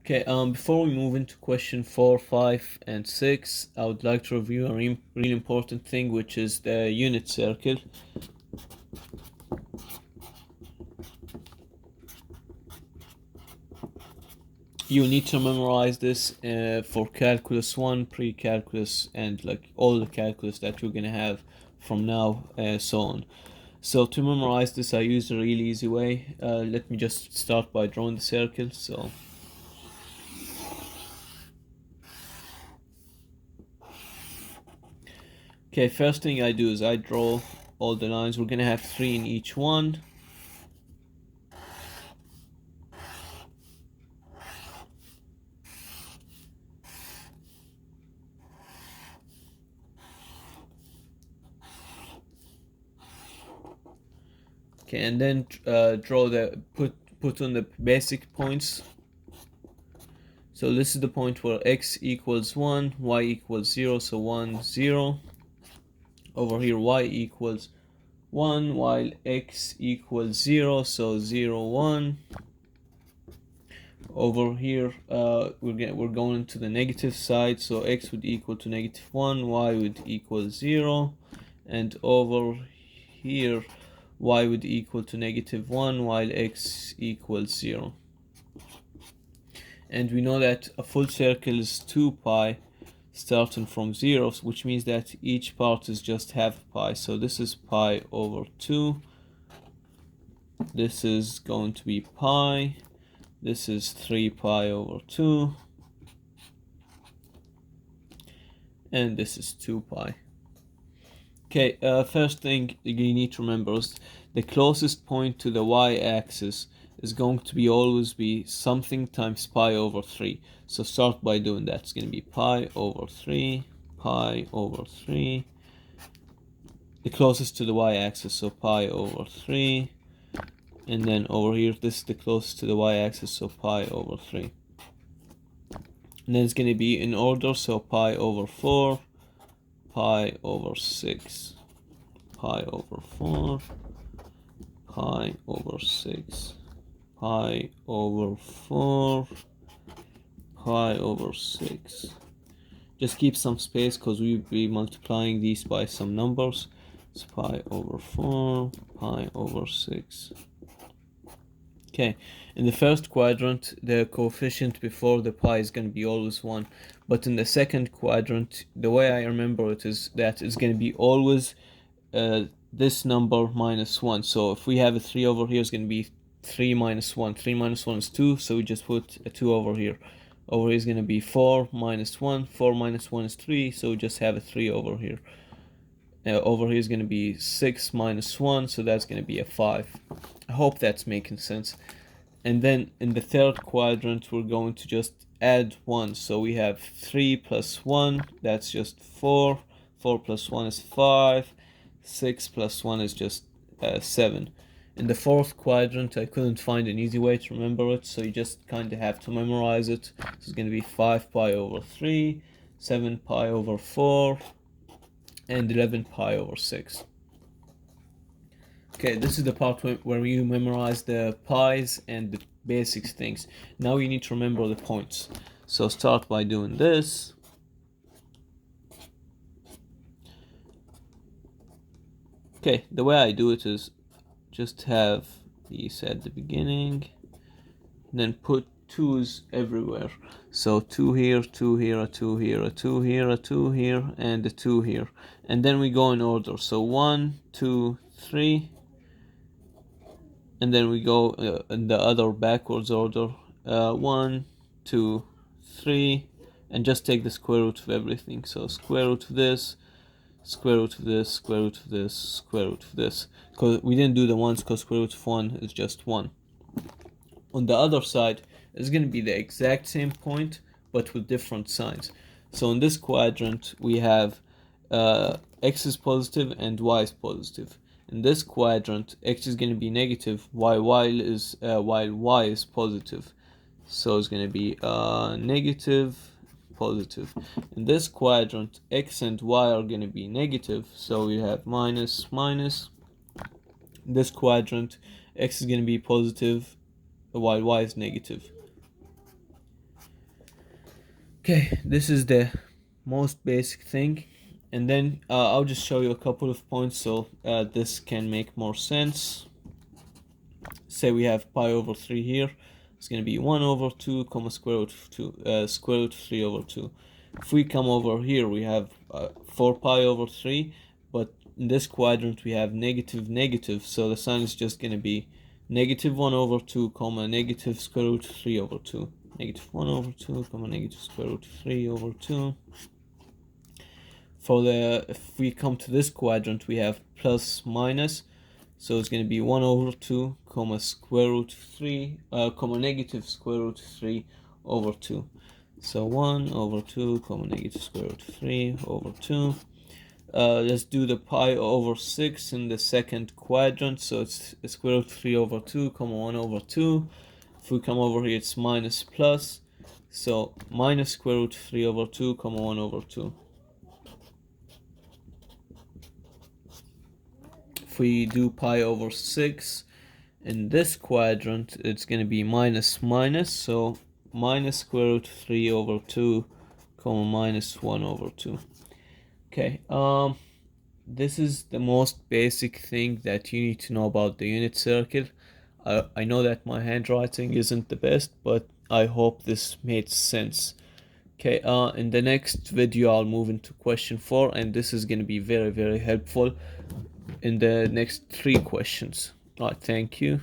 Okay, before we move into question 4, 5, and 6, I would like to review a really important thing, which is the unit circle. You need to memorize this for calculus 1, pre-calculus, and like all the calculus that you're gonna have from now, so on. So to memorize this, I use a really easy way. Let me just start by drawing the circle. So okay, first thing I do is I draw all the lines. We're gonna have 3 in each one. Okay, and then draw the put on the basic points. So this is the point where x equals 1, y equals 0, so 1, 0. Over here y equals 1, while x equals 0, so 0, 1. Over here we're going to the negative side, so x would equal to -1, y would equal 0, and over here y would equal to -1 while x equals 0. And we know that a full circle is 2 pi starting from 0, which means that each part is just half pi. So this is pi over 2. This is going to be pi. This is 3 pi over 2. And this is 2 pi. Okay, first thing you need to remember is the closest point to the y-axis is going to be always be something times pi over 3. So start by doing that. It's going to be pi over 3, pi over 3. The closest to the y-axis, so pi over 3. And then over here, this is the closest to the y-axis, so pi over 3. And then it's going to be in order, so pi over 4, pi over 6, pi over 4, pi over 6, pi over 4, pi over 6. Just keep some space because we'll be multiplying these by some numbers. It's pi over 4, pi over 6. Okay, in the first quadrant, the coefficient before the pi is going to be always 1. But in the second quadrant, the way I remember it is that it's going to be always this number minus 1. So if we have a 3 over here, it's going to be 3 minus 1. 3 minus 1 is 2, so we just put a 2 over here. Over here is going to be 4 minus 1. 4 minus 1 is 3, so we just have a 3 over here. Over here is going to be 6 minus 1, so that's going to be a 5. I hope that's making sense. And then in the third quadrant, we're going to just add 1. So we have 3 plus 1, that's just 4. 4 plus 1 is 5. 6 plus 1 is just 7. In the fourth quadrant, I couldn't find an easy way to remember it, so you just kind of have to memorize it. So it's going to be 5 pi over 3, 7 pi over 4, and 11 pi over 6. Okay, this is the part where you memorize the pi's and the basic things. Now you need to remember the points. So start by doing this. Okay, the way I do it is just have these at the beginning, then put 2's everywhere. So 2 here, 2 here, a 2 here, a 2 here, a 2 here, and a 2 here. And then we go in order. So 1, 2, 3. And then we go in the other backwards order. 1, 2, 3. And just take the square root of everything. So square root of this, square root of this, square root of this, square root of this. Because we didn't do the ones because square root of 1 is just 1. On the other side, it's going to be the exact same point, but with different signs. So in this quadrant, we have x is positive and y is positive. In this quadrant, x is going to be negative, while y is positive. So it's going to be negative, positive. In this quadrant, x and y are going to be negative, so we have minus, minus. In this quadrant, x is going to be positive, while y is negative. Okay, this is the most basic thing, and then I'll just show you a couple of points so this can make more sense. Say we have pi over 3 here. It's going to be 1 over 2 comma square root of 2 square root of 3 over 2. If we come over here, we have 4 pi over 3, but in this quadrant we have negative negative, so the sign is just going to be negative 1 over 2 comma negative square root of 3 over 2. Negative 1 over 2 comma negative square root of 3 over 2. If we come to this quadrant, we have plus minus, so it's going to be 1 over 2 comma square root of 3 comma negative square root of 3 over 2. So 1 over 2 comma negative square root of 3 over 2. Let's do the pi over 6 in the second quadrant, so it's square root of 3 over 2 comma 1 over 2. If we come over here, it's minus plus, so minus square root of 3 over 2 comma 1 over 2. If we do pi over 6 in this quadrant, it's going to be minus minus, so minus square root of 3 over 2 comma minus 1 over 2. Okay, this is the most basic thing that you need to know about the unit circle. I know that my handwriting isn't the best, but I hope this made sense. Okay, in the next video I'll move into question 4, and this is going to be very helpful in the next 3 questions. Alright, thank you.